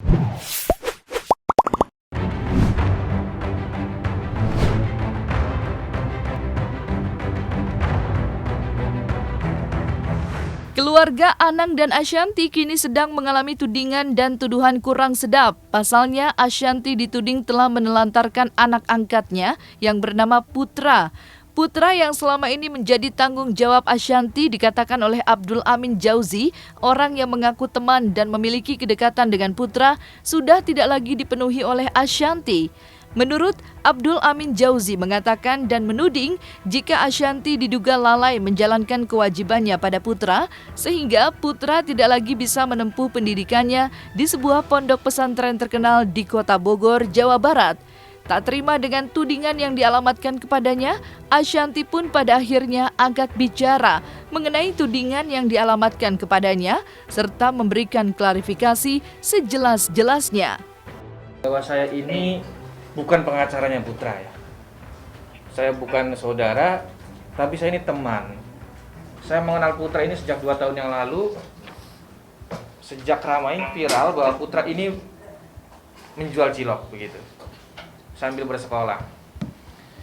Keluarga Anang dan Ashanti kini sedang mengalami tudingan dan tuduhan kurang sedap. Pasalnya, Ashanti dituding telah menelantarkan anak angkatnya yang bernama Putra. Putra yang selama ini menjadi tanggung jawab Ashanti dikatakan oleh Abdul Amin Jauzi, orang yang mengaku teman dan memiliki kedekatan dengan Putra, sudah tidak lagi dipenuhi oleh Ashanti. Menurut Abdul Amin Jauzi mengatakan dan menuding jika Ashanti diduga lalai menjalankan kewajibannya pada Putra sehingga Putra tidak lagi bisa menempuh pendidikannya di sebuah pondok pesantren terkenal di Kota Bogor, Jawa Barat. Tak terima dengan tudingan yang dialamatkan kepadanya, Ashanti pun pada akhirnya angkat bicara mengenai tudingan yang dialamatkan kepadanya serta memberikan klarifikasi sejelas-jelasnya. Bahwa saya ini bukan pengacaranya Putra ya. Saya bukan saudara, tapi saya ini teman. Saya mengenal Putra ini sejak 2 tahun yang lalu. Sejak ramai viral bahwa Putra ini menjual cilok begitu, sambil bersekolah.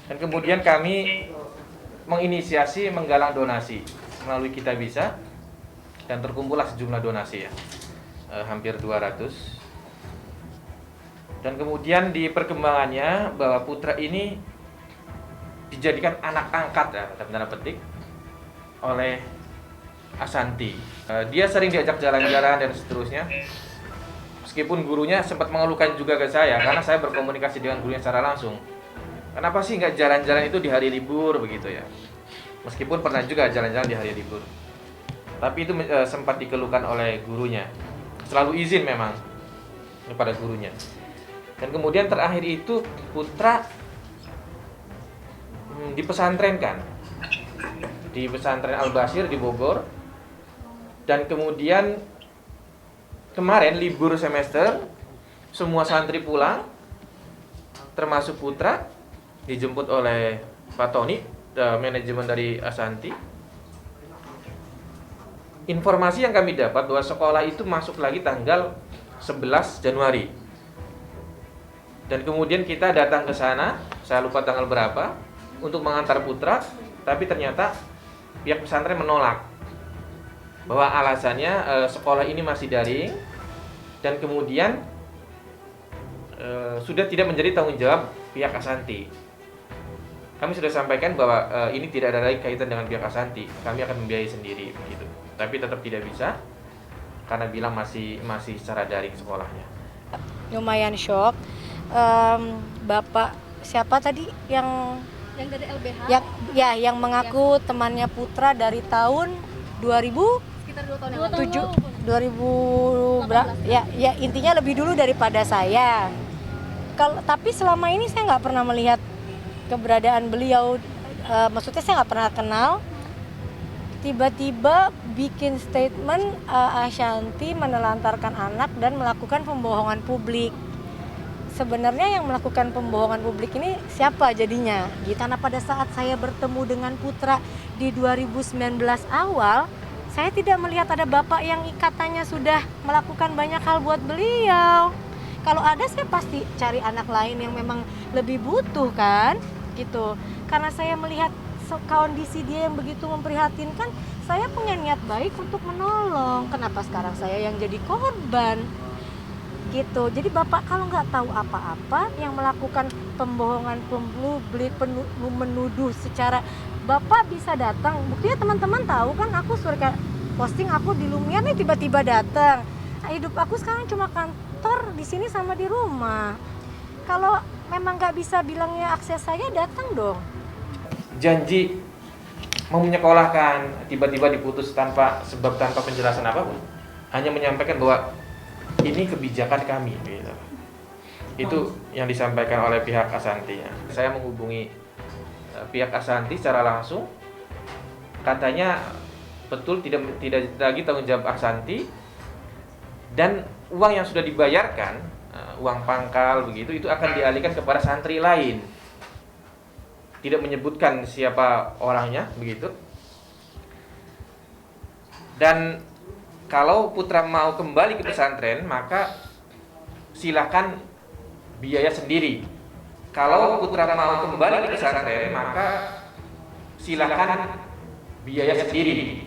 Dan kemudian kami menginisiasi menggalang donasi melalui Kitabisa dan terkumpullah sejumlah donasi ya. Hampir 200. Dan kemudian di perkembangannya bahwa Putra ini dijadikan anak angkat ya, tanda petik, oleh Ashanti. Dia sering diajak jalan-jalan dan seterusnya. Meskipun gurunya sempat mengeluhkan juga ke saya karena saya berkomunikasi dengan gurunya secara langsung. Kenapa sih nggak jalan-jalan itu di hari libur begitu ya? Meskipun pernah juga jalan-jalan di hari libur. Tapi itu sempat dikeluhkan oleh gurunya. Selalu izin memang kepada gurunya. Dan kemudian terakhir itu Putra dipesantrenkan di pesantren Al-Basir di Bogor. Dan kemudian kemarin libur semester semua santri pulang termasuk Putra, dijemput oleh Pak Tony, manajemen dari Ashanti. Informasi yang kami dapat bahwa sekolah itu masuk lagi tanggal 11 Januari. Dan kemudian kita datang ke sana, saya lupa tanggal berapa, untuk mengantar Putra, tapi ternyata pihak pesantren menolak. Bahwa alasannya sekolah ini masih daring, dan kemudian sudah tidak menjadi tanggung jawab pihak Ashanti. Kami sudah sampaikan bahwa ini tidak ada lagi kaitan dengan pihak Ashanti, kami akan membiayai sendiri, begitu. Tapi tetap tidak bisa, karena bilang masih secara daring sekolahnya. Lumayan shock. Bapak siapa tadi yang dari LBH yang mengaku temannya Putra dari tahun 2000 sekitar 2 tahun yang lalu. 2000 ya intinya lebih dulu daripada saya. Tapi selama ini saya nggak pernah melihat keberadaan beliau, maksudnya saya nggak pernah kenal. Tiba-tiba bikin statement Ashanti menelantarkan anak dan melakukan pembohongan publik. Sebenarnya yang melakukan pembohongan publik ini siapa jadinya? Karena pada saat saya bertemu dengan Putra di 2019 awal, saya tidak melihat ada bapak yang katanya sudah melakukan banyak hal buat beliau. Kalau ada saya pasti cari anak lain yang memang lebih butuh kan, gitu. Karena saya melihat kondisi dia yang begitu memprihatinkan, saya punya niat baik untuk menolong. Kenapa sekarang saya yang jadi korban? Gitu. Jadi bapak kalau nggak tahu apa-apa yang melakukan pembohongan publik, menuduh secara, bapak bisa datang. Buktinya teman-teman tahu kan, aku suka posting aku di Lumiar nih tiba-tiba datang. Nah, hidup aku sekarang cuma kantor di sini sama di rumah. Kalau memang nggak bisa bilangnya akses saya, datang dong. Janji mau menyekolahkan tiba-tiba diputus tanpa sebab, tanpa penjelasan apapun. Hanya menyampaikan bahwa ini kebijakan kami gitu. Itu yang disampaikan oleh pihak Ashanti. Saya menghubungi pihak Ashanti secara langsung. Katanya betul tidak lagi tanggung jawab Ashanti, dan uang yang sudah dibayarkan, uang pangkal begitu, itu akan dialihkan kepada santri lain. Tidak menyebutkan siapa orangnya begitu. Dan kalau Putra mau kembali ke pesantren, maka silakan biaya sendiri. Kalau putra mau kembali ke pesantren, maka silakan biaya sendiri.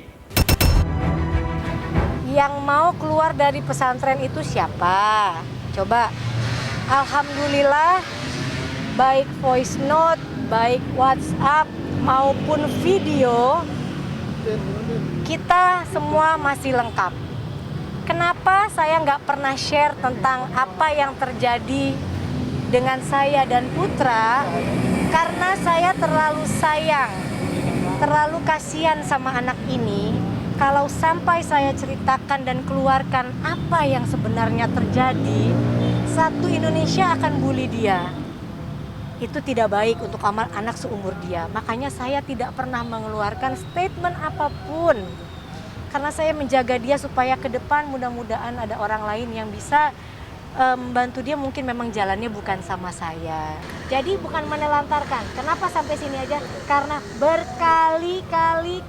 Yang mau keluar dari pesantren itu siapa? Coba. Alhamdulillah, baik voice note, baik WhatsApp maupun video, kita semua masih lengkap. Kenapa saya nggak pernah share tentang apa yang terjadi dengan saya dan Putra? Karena saya terlalu sayang, terlalu kasihan sama anak ini. Kalau sampai saya ceritakan dan keluarkan apa yang sebenarnya terjadi, satu Indonesia akan bully dia. Itu tidak baik untuk anak seumur dia. Makanya saya tidak pernah mengeluarkan statement apapun. Karena saya menjaga dia supaya ke depan mudah-mudahan ada orang lain yang bisa membantu dia, mungkin memang jalannya bukan sama saya. Jadi bukan menelantarkan. Kenapa sampai sini aja? Karena berkali-kali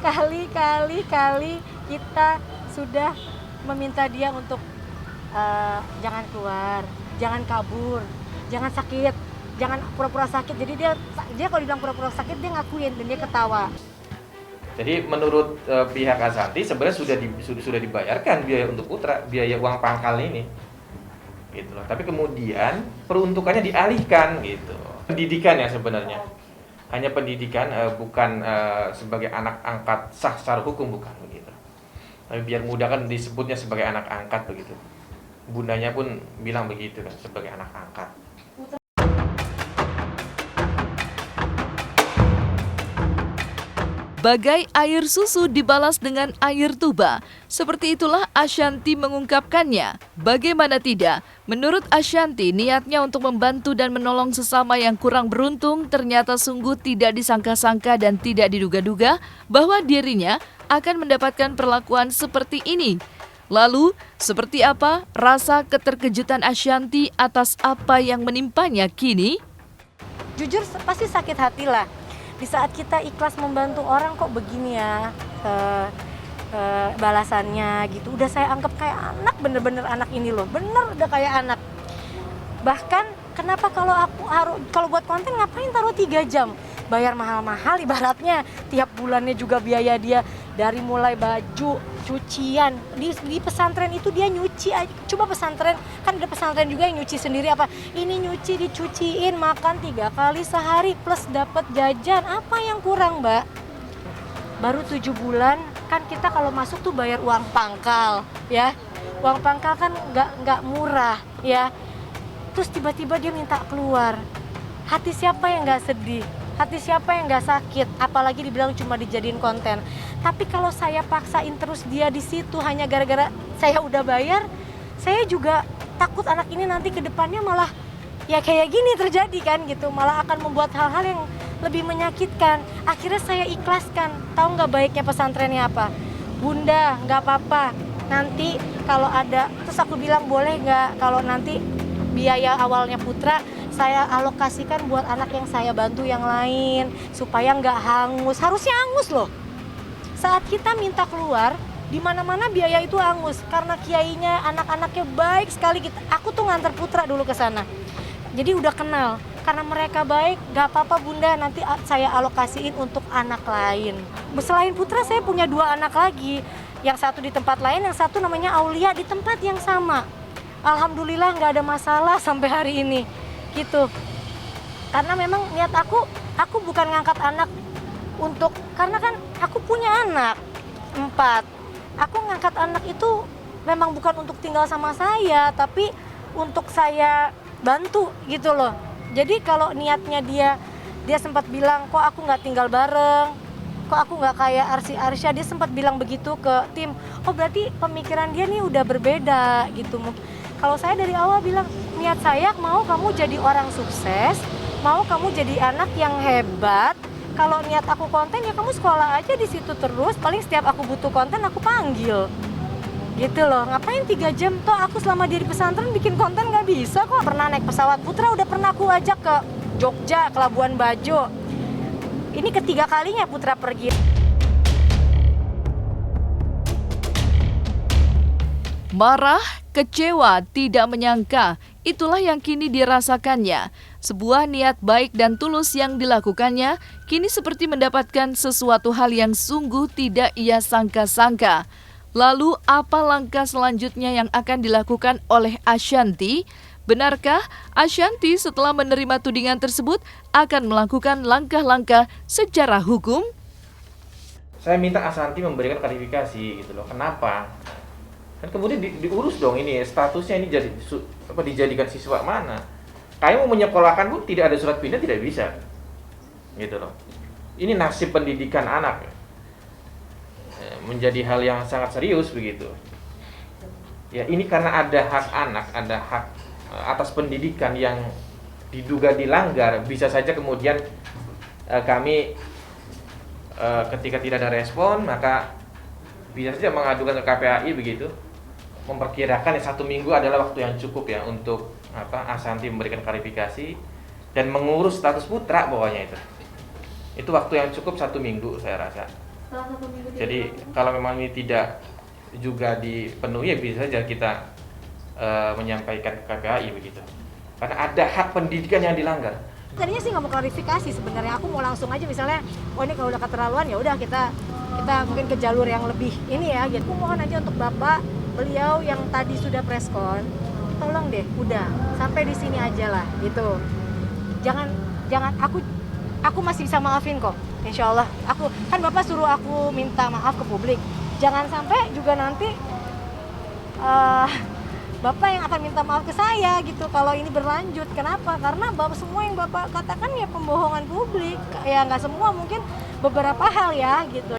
kita sudah meminta dia untuk jangan keluar, jangan kabur, jangan sakit, jangan pura-pura sakit. Jadi dia kalau dibilang pura-pura sakit dia ngakuin dan dia ketawa. Jadi menurut pihak Ashanti sebenarnya sudah dibayarkan biaya untuk Putra, biaya uang pangkal ini, gitu loh. Tapi kemudian peruntukannya dialihkan, gitu. Pendidikan ya sebenarnya, hanya pendidikan, bukan sebagai anak angkat sah secara hukum, bukan begitu. Tapi biar mudah kan disebutnya sebagai anak angkat begitu. Bundanya pun bilang begitu kan, sebagai anak angkat. Bagai air susu dibalas dengan air tuba. Seperti itulah Ashanti mengungkapkannya. Bagaimana tidak? Menurut Ashanti, niatnya untuk membantu dan menolong sesama yang kurang beruntung ternyata sungguh tidak disangka-sangka dan tidak diduga-duga bahwa dirinya akan mendapatkan perlakuan seperti ini. Lalu, seperti apa rasa keterkejutan Ashanti atas apa yang menimpanya kini? Jujur pasti sakit hati lah. Di saat kita ikhlas membantu orang kok begini ya balasannya gitu. Udah saya anggap kayak anak, bener-bener anak ini loh, bener udah kayak anak. Bahkan kenapa kalau buat konten ngapain taruh 3 jam? Bayar mahal-mahal ibaratnya, tiap bulannya juga biaya dia dari mulai baju, cucian. Di pesantren itu dia nyuci aja. Coba pesantren, kan ada pesantren juga yang nyuci sendiri apa? Ini nyuci, dicuciin, makan 3 kali sehari plus dapat jajan. Apa yang kurang, Mbak? Baru 7 bulan, kan kita kalau masuk tuh bayar uang pangkal, ya. Uang pangkal kan nggak murah, ya. Terus tiba-tiba dia minta keluar. Hati siapa yang nggak sedih? Hati siapa yang nggak sakit? Apalagi dibilang cuma dijadiin konten. Tapi kalau saya paksain terus dia di situ hanya gara-gara saya udah bayar, saya juga takut anak ini nanti ke depannya malah ya kayak gini terjadi kan gitu. Malah akan membuat hal-hal yang lebih menyakitkan. Akhirnya saya ikhlaskan. Tahu nggak baiknya pesantrennya apa? Bunda, nggak apa-apa. Nanti kalau ada, terus aku bilang boleh nggak kalau nanti biaya awalnya Putra saya alokasikan buat anak yang saya bantu yang lain supaya nggak hangus. Harusnya hangus loh. Saat kita minta keluar, di mana-mana biaya itu hangus karena kiainya, anak-anaknya baik sekali. Aku tuh nganter Putra dulu ke sana. Jadi udah kenal. Karena mereka baik, nggak apa-apa Bunda, nanti saya alokasiin untuk anak lain. Selain Putra, saya punya 2 anak lagi. Yang satu di tempat lain, yang satu namanya Aulia di tempat yang sama. Alhamdulillah nggak ada masalah sampai hari ini. Gitu. Karena memang niat aku bukan ngangkat anak untuk, karena kan aku punya anak 4. Aku ngangkat anak itu memang bukan untuk tinggal sama saya, tapi untuk saya bantu gitu loh. Jadi kalau niatnya dia sempat bilang, kok aku nggak tinggal bareng, kok aku nggak kayak Arsy-Arsya, dia sempat bilang begitu ke tim. Oh berarti pemikiran dia nih udah berbeda gitu. Kalau saya dari awal bilang, niat saya mau kamu jadi orang sukses, mau kamu jadi anak yang hebat. Kalau niat aku konten ya kamu sekolah aja di situ terus, paling setiap aku butuh konten aku panggil. Gitu loh, ngapain 3 jam? Toh aku selama di pesantren bikin konten nggak bisa kok. Pernah naik pesawat, Putra udah pernah aku ajak ke Jogja, ke Labuan Bajo. Ini ketiga kalinya Putra pergi. Marah, kecewa, tidak menyangka Itulah yang kini dirasakannya. Sebuah niat baik dan tulus yang dilakukannya kini seperti mendapatkan sesuatu hal yang sungguh tidak ia sangka-sangka. Lalu apa langkah selanjutnya yang akan dilakukan oleh Ashanti? Benarkah Ashanti setelah menerima tudingan tersebut akan melakukan langkah-langkah secara hukum? Saya minta Ashanti memberikan klarifikasi gitu loh. Kenapa? Kan kemudian diurus dong ini statusnya ini dijadikan siswa mana? Kayak mau menyekolahkan pun tidak ada surat pindah tidak bisa. Gitu loh. Ini nasib pendidikan anak. Menjadi hal yang sangat serius begitu. Ya, ini karena ada hak anak, ada hak atas pendidikan yang diduga dilanggar, bisa saja kemudian kami ketika tidak ada respon maka bisa saja mengadukan ke KPAI begitu. Memperkirakan 1 minggu adalah waktu yang cukup ya untuk Ashanti memberikan klarifikasi dan mengurus status putra pokoknya itu. Itu waktu yang cukup 1 minggu saya rasa. Jadi kalau memang ini tidak juga dipenuhi ya bisa saja kita menyampaikan ke KPAI begitu. Karena ada hak pendidikan yang dilanggar. Tadinya sih nggak mau klarifikasi sebenarnya, aku mau langsung aja misalnya, oh ini kalau udah keterlaluan ya udah kita mungkin ke jalur yang lebih ini ya gitu. Aku mohon aja untuk Bapak, beliau yang tadi sudah preskon, tolong deh udah sampai di sini aja lah gitu. Jangan aku masih bisa maafin kok. Insya Allah, aku kan Bapak suruh aku minta maaf ke publik. Jangan sampai juga nanti Bapak yang akan minta maaf ke saya gitu kalau ini berlanjut. Kenapa? Karena semua yang Bapak katakan ya pembohongan publik. Ya nggak semua, mungkin beberapa hal ya gitu.